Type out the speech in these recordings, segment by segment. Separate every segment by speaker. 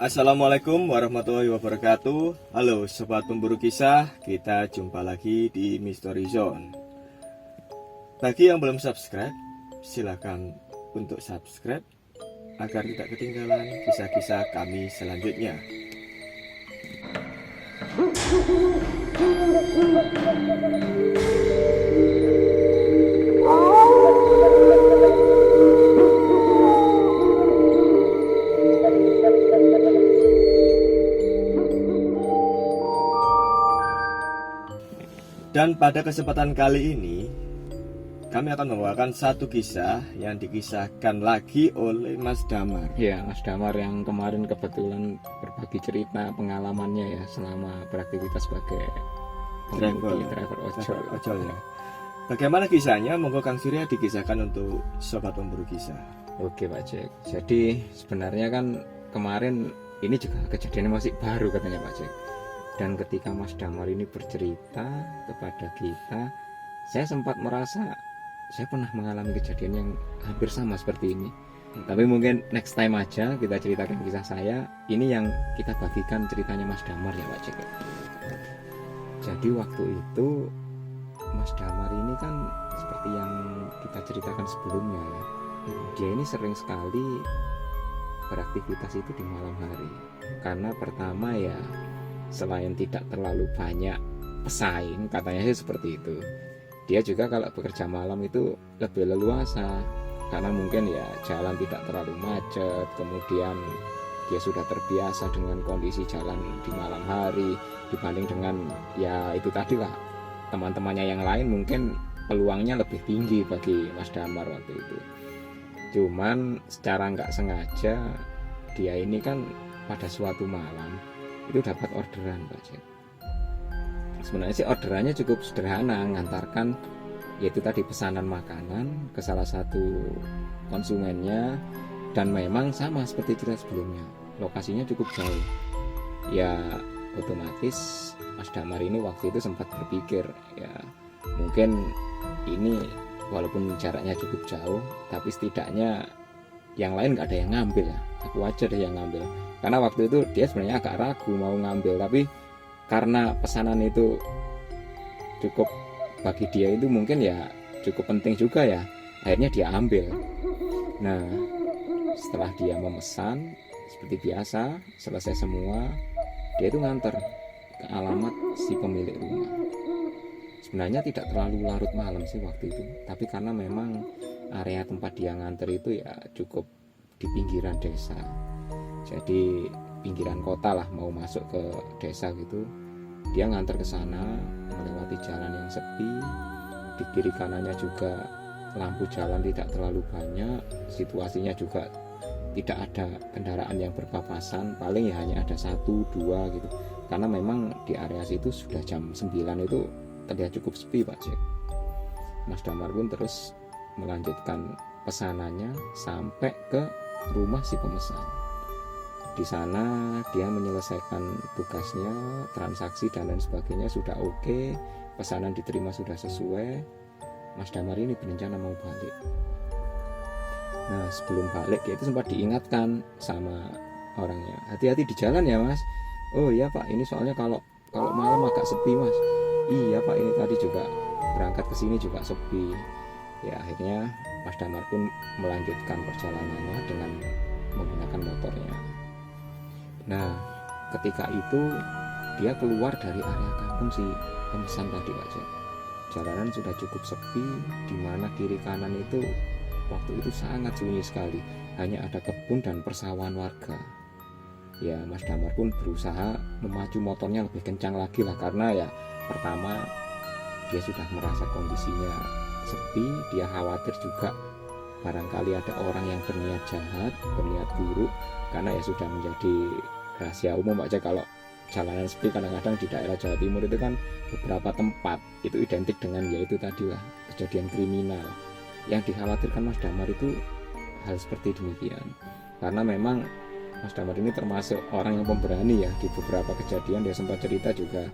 Speaker 1: Assalamualaikum warahmatullahi wabarakatuh. Halo sobat pemburu kisah, kita jumpa lagi di Mystery Zone. Bagi yang belum subscribe, silakan untuk subscribe agar tidak ketinggalan kisah-kisah kami selanjutnya. Dan pada kesempatan kali ini kami akan membawakan satu kisah yang dikisahkan lagi oleh Mas Damar.
Speaker 2: Ya, Mas Damar yang kemarin kebetulan berbagi cerita pengalamannya ya selama beraktivitas sebagai driver ojol
Speaker 1: ya. Bagaimana kisahnya? Monggo Kang Surya dikisahkan untuk sobat pemburu kisah.
Speaker 2: Oke Pak Jack. Jadi sebenarnya kan kemarin ini juga kejadiannya masih baru katanya Pak Jack. Dan ketika Mas Damar ini bercerita kepada kita, saya sempat merasa saya pernah mengalami kejadian yang hampir sama seperti ini. Tapi mungkin next time aja kita ceritakan kisah saya. Ini yang kita bagikan ceritanya Mas Damar ya Pak Jack. Jadi waktu itu Mas Damar ini kan seperti yang kita ceritakan sebelumnya ya. Dia ini sering sekali beraktivitas itu di malam hari. Karena pertama ya, selain tidak terlalu banyak pesaing, katanya sih seperti itu, dia juga kalau bekerja malam itu lebih leluasa karena mungkin ya jalan tidak terlalu macet, kemudian dia sudah terbiasa dengan kondisi jalan di malam hari dibanding dengan ya itu tadi lah teman-temannya yang lain. Mungkin peluangnya lebih tinggi bagi Mas Damar waktu itu. Cuman secara nggak sengaja dia ini kan pada suatu malam itu dapat orderan Pak Jack. Sebenarnya sih orderannya cukup sederhana, ngantarkan yaitu tadi pesanan makanan ke salah satu konsumennya, dan memang sama seperti cerita sebelumnya, lokasinya cukup jauh. Ya otomatis Mas Damar ini waktu itu sempat berpikir ya mungkin ini walaupun jaraknya cukup jauh, tapi setidaknya yang lain nggak ada yang ngambil ya, aku aja deh yang ngambil. Karena waktu itu dia sebenarnya agak ragu mau ngambil, tapi karena pesanan itu cukup bagi dia itu mungkin ya cukup penting juga ya, akhirnya dia ambil. Nah setelah dia memesan seperti biasa, selesai semua, dia itu nganter ke alamat si pemilik rumah. Sebenarnya tidak terlalu larut malam sih waktu itu, tapi karena memang area tempat dia nganter itu ya cukup di pinggiran desa, jadi pinggiran kota lah, mau masuk ke desa gitu. Dia nganter ke sana melewati jalan yang sepi, di kiri kanannya juga lampu jalan tidak terlalu banyak, situasinya juga tidak ada kendaraan yang berpapasan, paling ya hanya ada 1-2 gitu, karena memang di area situ sudah jam 9 itu terlihat cukup sepi Pak Jack. Mas Damar pun terus melanjutkan pesanannya sampai ke rumah si pemesan. Di sana dia menyelesaikan tugasnya, transaksi dan lain sebagainya sudah oke, pesanan diterima sudah sesuai. Mas Damar ini berencana mau balik. Nah sebelum balik dia itu sempat diingatkan sama orangnya, hati-hati di jalan ya Mas. Oh iya Pak, ini soalnya kalau malam agak sepi Mas. Iya Pak, ini tadi juga berangkat ke sini juga sepi. Ya akhirnya Mas Damar pun melanjutkan perjalanannya dengan menggunakan motornya. Nah ketika itu dia keluar dari area kampung si pemesan tadi Pak Jack. Jalanan sudah cukup sepi, dimana kiri kanan itu waktu itu sangat sunyi sekali, hanya ada kebun dan persawahan warga. Ya Mas Damar pun berusaha memacu motornya lebih kencang lagi lah, karena ya pertama dia sudah merasa kondisinya sepi, dia khawatir juga barangkali ada orang yang berniat jahat, berniat buruk, karena ya sudah menjadi rahasia umum aja kalau jalanan sepi kadang-kadang di daerah Jawa Timur itu kan beberapa tempat itu identik dengan yaitu tadilah kejadian kriminal. Yang dikhawatirkan Mas Damar itu hal seperti demikian, karena memang Mas Damar ini termasuk orang yang pemberani ya. Di beberapa kejadian dia sempat cerita juga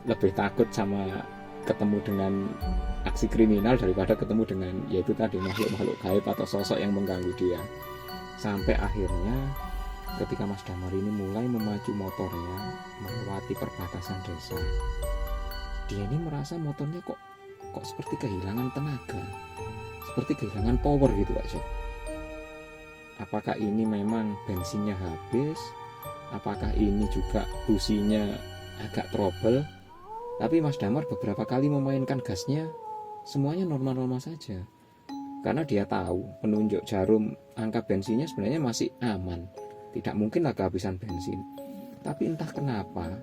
Speaker 2: lebih takut sama ketemu dengan aksi kriminal daripada ketemu dengan yaitu tadi makhluk-makhluk gaib atau sosok yang mengganggu dia. Sampai akhirnya ketika Mas Damar ini mulai memacu motornya melewati perbatasan desa, dia ini merasa motornya kok seperti kehilangan tenaga, seperti kehilangan power gitu Pak Jack. Apakah ini memang bensinnya habis? Apakah ini juga businya agak trouble? Tapi Mas Damar beberapa kali memainkan gasnya, semuanya normal-normal saja. Karena dia tahu penunjuk jarum angka bensinnya sebenarnya masih aman, tidak mungkinlah kehabisan bensin. Tapi entah kenapa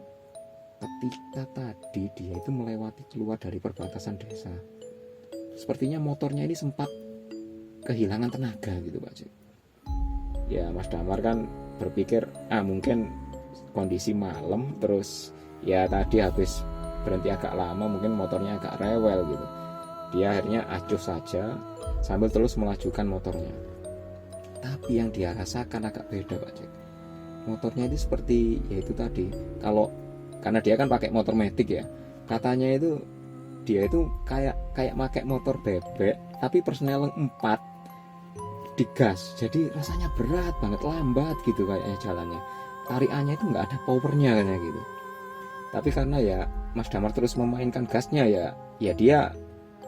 Speaker 2: ketika tadi dia itu melewati keluar dari perbatasan desa, sepertinya motornya ini sempat kehilangan tenaga gitu Pak Jack. Ya Mas Damar kan berpikir mungkin kondisi malam, terus ya tadi habis berhenti agak lama, mungkin motornya agak rewel gitu. Dia akhirnya acuh saja sambil terus melajukan motornya. Tapi yang dia rasakan agak beda Pak Jack. Motornya itu seperti yaitu tadi, karena dia kan pakai motor metik ya, katanya itu dia itu kayak pakai motor bebek tapi persneling 4 digas, jadi rasanya berat banget, lambat gitu kayaknya jalannya, tarikannya itu nggak ada powernya kayaknya gitu. Tapi karena ya Mas Damar terus memainkan gasnya ya dia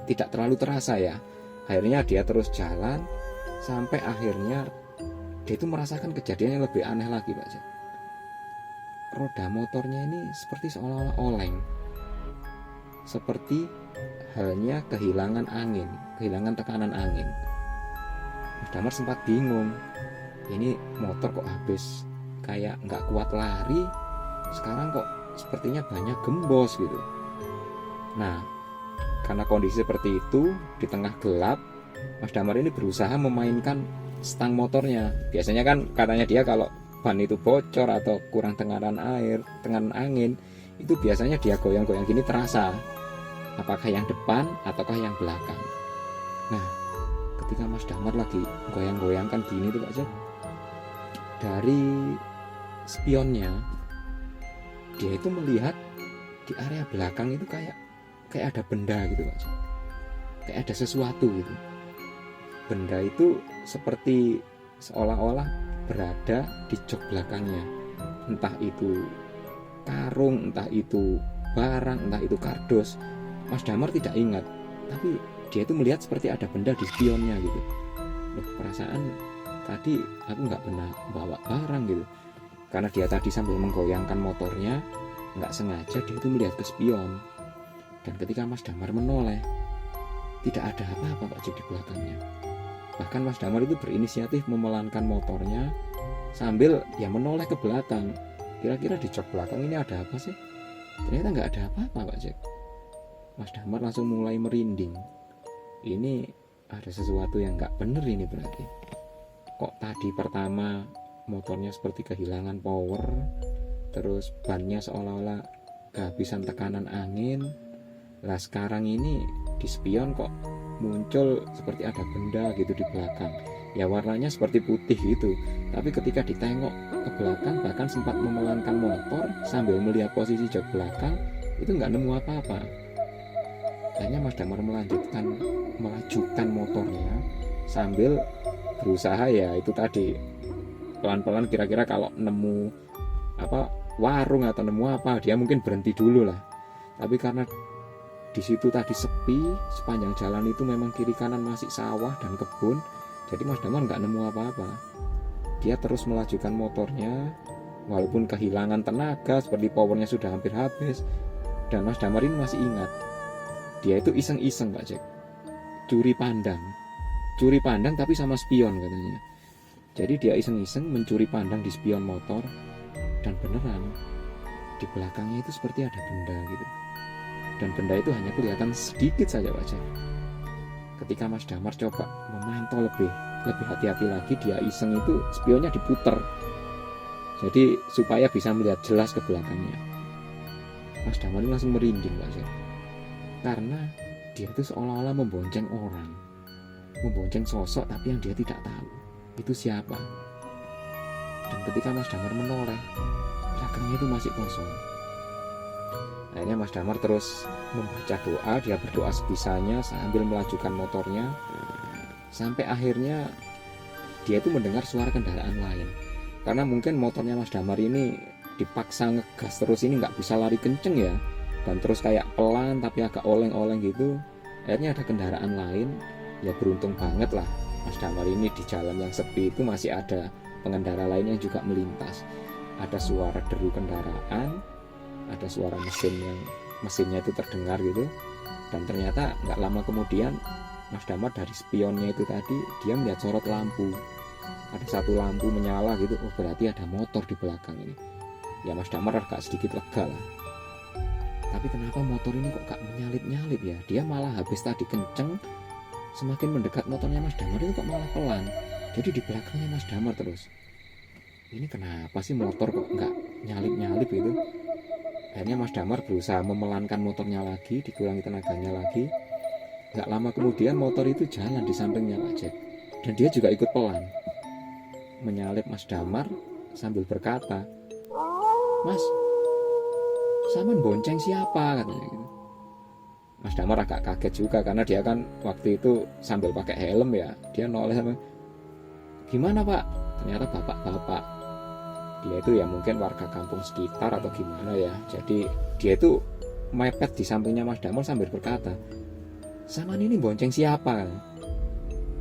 Speaker 2: tidak terlalu terasa ya. Akhirnya dia terus jalan sampai akhirnya dia itu merasakan kejadian yang lebih aneh lagi Pak Jack. Roda motornya ini seperti seolah-olah oleng, seperti halnya kehilangan angin, kehilangan tekanan angin. Mas Damar sempat bingung, ini motor kok habis kayak nggak kuat lari, sekarang kok sepertinya banyak gembos gitu. Nah, karena kondisi seperti itu, di tengah gelap, Mas Damar ini berusaha memainkan stang motornya. Biasanya kan katanya dia kalau ban itu bocor atau kurang tekanan angin, itu biasanya dia goyang-goyang gini terasa, apakah yang depan ataukah yang belakang. Nah, ketika Mas Damar lagi goyang-goyangkan gini tuh Pak Jack, dari spionnya dia itu melihat di area belakang itu kayak ada benda gitu Pak Jack. Kayak ada sesuatu gitu. Benda itu seperti seolah-olah berada di jok belakangnya. Entah itu karung, entah itu barang, entah itu kardus. Mas Damar tidak ingat, tapi dia itu melihat seperti ada benda di spionnya gitu. Loh, perasaan tadi aku nggak pernah bawa barang gitu. Karena dia tadi sambil menggoyangkan motornya, nggak sengaja dia itu melihat ke spion. Dan ketika Mas Damar menoleh, tidak ada apa-apa Pak Jack di belakangnya. Bahkan Mas Damar itu berinisiatif memelankan motornya sambil ya menoleh ke belakang. Kira-kira di jok belakang ini ada apa sih? Ternyata nggak ada apa-apa Pak Jack. Mas Damar langsung mulai merinding. Ini ada sesuatu yang nggak bener ini berarti. Kok tadi pertama motornya seperti kehilangan power, terus bannya seolah-olah kehabisan tekanan angin. Lah sekarang ini di spion kok muncul seperti ada benda gitu di belakang. Ya warnanya seperti putih gitu. Tapi ketika ditengok ke belakang, bahkan sempat memelankan motor sambil melihat posisi jok belakang, itu nggak nemu apa-apa. Akhirnya Mas Damar melajukan motornya sambil berusaha ya itu tadi pelan-pelan, kira-kira kalau nemu warung atau nemu apa dia mungkin berhenti dulu lah. Tapi karena di situ tadi sepi, sepanjang jalan itu memang kiri kanan masih sawah dan kebun, jadi Mas Damar nggak nemu apa-apa. Dia terus melajukan motornya walaupun kehilangan tenaga, seperti powernya sudah hampir habis. Dan Mas Damar ini masih ingat, dia itu iseng-iseng Pak Jack, curi pandang tapi sama spion katanya. Jadi dia iseng-iseng mencuri pandang di spion motor, dan beneran di belakangnya itu seperti ada benda gitu. Dan benda itu hanya kelihatan sedikit saja Pak Jack. Ketika Mas Damar coba memantau lebih hati-hati lagi, dia iseng itu spionnya diputer, jadi supaya bisa melihat jelas ke belakangnya. Mas Damar ini langsung merinding Pak Jack, karena dia itu seolah-olah membonceng orang, membonceng sosok, tapi yang dia tidak tahu itu siapa. Dan ketika Mas Damar menoleh, belakangnya itu masih kosong. Akhirnya Mas Damar terus membaca doa, dia berdoa sebisanya sambil melajukan motornya, sampai akhirnya dia itu mendengar suara kendaraan lain. karena mungkin motornya Mas Damar ini dipaksa ngegas terus, ini nggak bisa lari kenceng ya, dan terus kayak pelan tapi agak oleng-oleng gitu. Akhirnya ada kendaraan lain, ya beruntung banget lah Mas Damar ini di jalan yang sepi itu masih ada pengendara lain yang juga melintas. Ada suara deru kendaraan, ada suara mesinnya itu terdengar gitu. Dan ternyata nggak lama kemudian Mas Damar dari spionnya itu tadi, dia melihat sorot lampu, ada satu lampu menyala gitu. Oh berarti ada motor di belakang ini. Ya Mas Damar agak sedikit lega lah. Tapi kenapa motor ini kok gak menyalip-nyalip ya? Dia malah habis tadi kenceng, semakin mendekat motornya Mas Damar itu kok malah pelan. Jadi di belakangnya Mas Damar terus. Ini kenapa sih motor kok gak nyalip-nyalip gitu? Akhirnya Mas Damar berusaha memelankan motornya lagi, dikurangi tenaganya lagi. Gak lama kemudian motor itu jalan di sampingnya Pak Jack. Dan dia juga ikut pelan, menyalip Mas Damar sambil berkata, "Mas, saman bonceng siapa?" katanya gitu. Mas Damar agak kaget juga karena dia kan waktu itu sambil pakai helm ya. Dia noleh sama, "Gimana Pak?" Ternyata bapak-bapak. Dia itu ya mungkin warga kampung sekitar atau gimana ya. Jadi dia itu mepet di sampingnya Mas Damar sambil berkata, "Saman ini bonceng siapa?"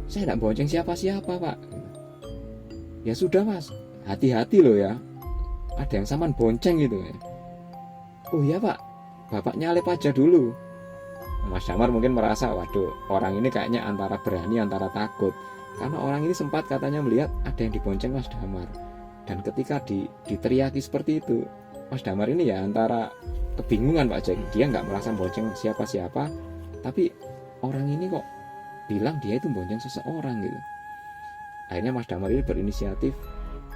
Speaker 2: "Saya tidak bonceng siapa-siapa Pak." "Ya sudah Mas, hati-hati loh ya. Ada yang saman bonceng gitu ya." "Oh iya Pak, Bapak nyalip aja dulu." Mas Damar mungkin merasa, waduh, orang ini kayaknya antara berani antara takut. Karena orang ini sempat katanya melihat ada yang dibonceng Mas Damar. Dan ketika diteriaki seperti itu, Mas Damar ini ya antara kebingungan Pak Jack. Dia nggak merasa bonceng siapa-siapa, tapi orang ini kok bilang dia itu bonceng seseorang gitu. Akhirnya Mas Damar ini berinisiatif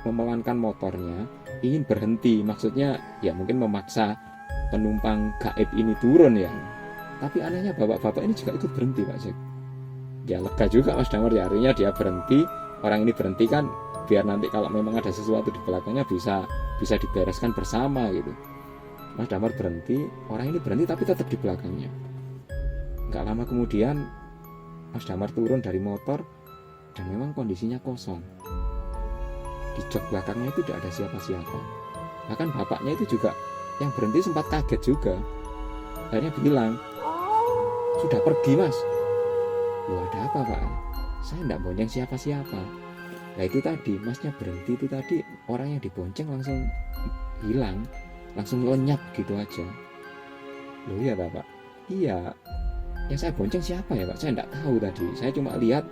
Speaker 2: memelankan motornya, ingin berhenti, maksudnya ya mungkin memaksa penumpang gaib ini turun ya. Tapi anehnya bapak-bapak ini juga ikut berhenti Pak Jack. Ya lega juga Mas Damar ya, akhirnya dia berhenti. Orang ini berhenti kan biar nanti kalau memang ada sesuatu di belakangnya bisa dibereskan bersama gitu. Mas Damar berhenti, orang ini berhenti tapi tetap di belakangnya. Gak lama kemudian Mas Damar turun dari motor dan memang kondisinya kosong. Di jok belakangnya itu tidak ada siapa-siapa. Bahkan bapaknya itu juga yang berhenti sempat kaget juga. Akhirnya bilang, "Sudah pergi Mas." "Loh ada apa Pak?" "Saya tidak bonceng siapa-siapa." Nah itu tadi, masnya berhenti itu tadi, orang yang dibonceng langsung hilang, langsung lenyap gitu aja. "Loh iya Pak?" "Iya, yang saya bonceng siapa ya Pak? Saya tidak tahu tadi. Saya cuma lihat,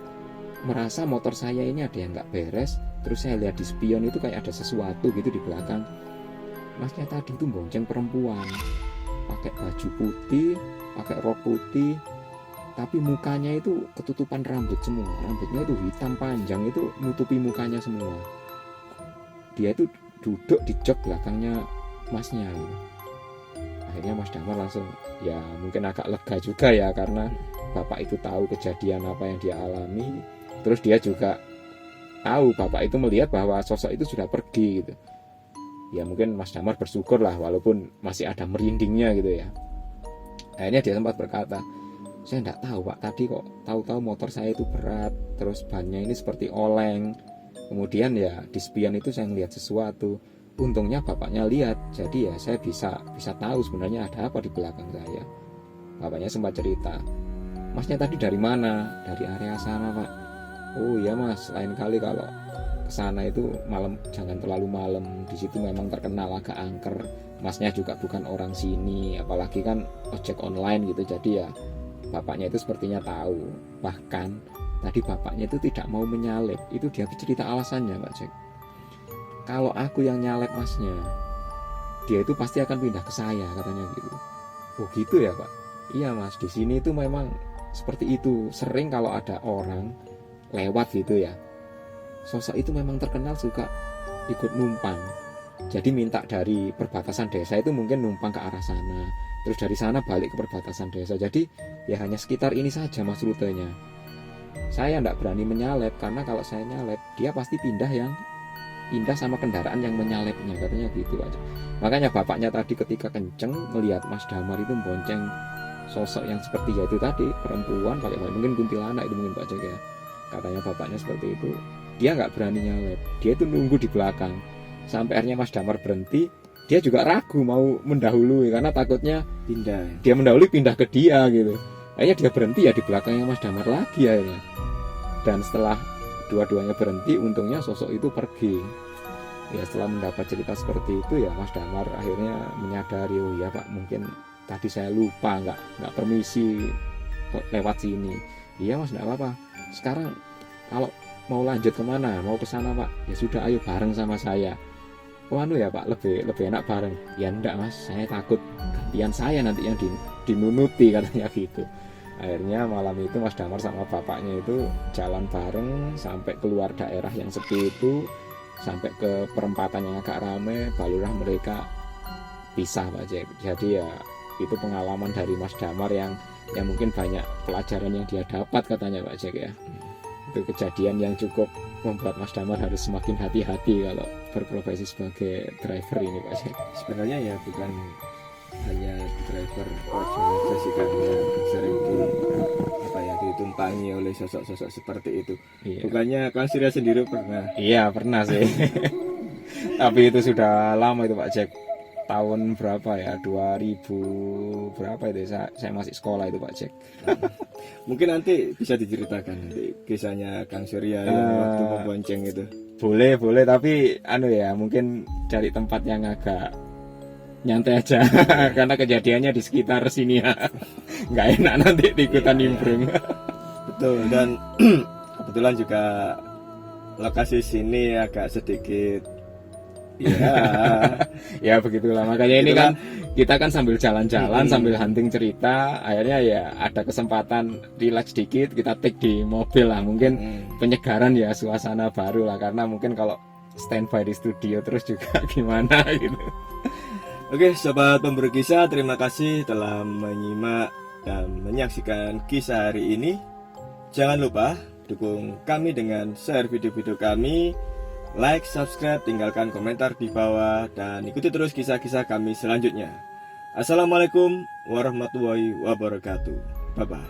Speaker 2: merasa motor saya ini ada yang nggak beres. Terus saya lihat di spion itu kayak ada sesuatu gitu di belakang. Masnya tadi itu bonceng perempuan, pakai baju putih, pakai rok putih, tapi mukanya itu ketutupan rambut semua. Rambutnya itu hitam panjang, itu nutupi mukanya semua. Dia itu duduk di jok belakangnya masnya gitu." Akhirnya Mas Damar langsung ya mungkin agak lega juga ya, karena bapak itu tahu kejadian apa yang dia alami. Terus dia juga tahu bapak itu melihat bahwa sosok itu sudah pergi gitu. Ya mungkin Mas Damar bersyukur lah walaupun masih ada merindingnya gitu ya. Akhirnya dia sempat berkata, "Saya tidak tahu Pak, tadi kok tahu-tahu motor saya itu berat, terus bannya ini seperti oleng. Kemudian ya di spion itu saya melihat sesuatu. Untungnya bapaknya lihat, jadi ya saya bisa tahu sebenarnya ada apa di belakang saya." Bapaknya sempat cerita, "Masnya tadi dari mana?" "Dari area sana Pak." "Oh iya Mas, lain kali kalau kesana itu malam jangan terlalu malam, di situ memang terkenal agak angker. Masnya juga bukan orang sini, apalagi kan ojek online gitu." Jadi ya bapaknya itu sepertinya tahu. Bahkan tadi bapaknya itu tidak mau menyalip. Itu dia cerita alasannya Pak Jack. "Kalau aku yang nyalip masnya, dia itu pasti akan pindah ke saya," katanya gitu. "Oh gitu ya Pak?" "Iya Mas, di sini itu memang seperti itu. Sering kalau ada orang lewat gitu ya, sosok itu memang terkenal suka ikut numpang. Jadi minta dari perbatasan desa itu mungkin numpang ke arah sana, terus dari sana balik ke perbatasan desa. Jadi ya hanya sekitar ini saja Mas rutenya. Saya tidak berani menyalip, karena kalau saya nyalip dia pasti pindah sama kendaraan yang menyalipnya," katanya gitu aja. Makanya bapaknya tadi ketika kenceng melihat Mas Damar itu bonceng sosok yang seperti ya itu tadi, perempuan pakai baju, mungkin kuntilanak itu mungkin Pak Jack ya. Katanya bapaknya seperti itu. dia nggak berani nyalip, dia itu nunggu di belakang sampai akhirnya Mas Damar berhenti. Dia juga ragu mau mendahului karena takutnya
Speaker 1: Pindah.
Speaker 2: dia mendahului pindah ke dia gitu. Akhirnya dia berhenti ya di belakangnya Mas Damar lagi akhirnya. Dan setelah dua-duanya berhenti, untungnya sosok itu pergi. Ya setelah mendapat cerita seperti itu ya Mas Damar akhirnya menyadari, oh ya Pak, mungkin tadi saya lupa nggak permisi lewat sini. Iya Mas, nggak apa-apa. Sekarang kalau mau lanjut kemana, mau ke sana Pak, ya sudah, ayo bareng sama saya. Oh anu ya Pak, lebih enak bareng. Ya enggak Mas, saya takut gantian saya nanti yang dinunuti katanya gitu. Akhirnya malam itu Mas Damar sama bapaknya itu jalan bareng sampai keluar daerah yang sepi itu, sampai ke perempatan yang agak ramai, barulah mereka pisah Pak Jack. Jadi ya itu pengalaman dari Mas Damar yang mungkin banyak pelajaran yang dia dapat katanya Pak Jack ya. Itu kejadian yang cukup membuat Mas Damar harus semakin hati-hati kalau berprofesi sebagai driver ini Pak Jack.
Speaker 1: Sebenarnya ya bukan hanya driver ojol sih, karena sering ditumpangi oleh sosok-sosok seperti itu.
Speaker 2: Iya.
Speaker 1: Bukannya Kang Surya sendiri pernah?
Speaker 2: Iya pernah sih. Tapi itu sudah lama itu Pak Jack. Tahun berapa ya? 2000 berapa itu? Saya masih sekolah itu Pak Jack.
Speaker 1: Mungkin nanti bisa diceritakan nanti kisahnya Kang Surya yang waktu membonceng itu.
Speaker 2: Boleh, tapi anu ya, mungkin cari tempat yang agak nyantai aja. Karena kejadiannya di sekitar sini ya. Nggak enak nanti ikutan nimbrung.
Speaker 1: Betul, dan kebetulan juga lokasi sini agak sedikit
Speaker 2: ya begitulah, makanya ini kan kita kan sambil jalan-jalan sambil hunting cerita, akhirnya ya ada kesempatan relax dikit, kita take di mobil lah, mungkin penyegaran ya, suasana baru lah, karena mungkin kalau standby di studio terus juga gimana gitu.
Speaker 1: Oke, sobat pemburu kisah, terima kasih telah menyimak dan menyaksikan kisah hari ini. Jangan lupa dukung kami dengan share video-video kami, like, subscribe, tinggalkan komentar di bawah, dan ikuti terus kisah-kisah kami selanjutnya. Assalamualaikum warahmatullahi wabarakatuh. Bye-bye.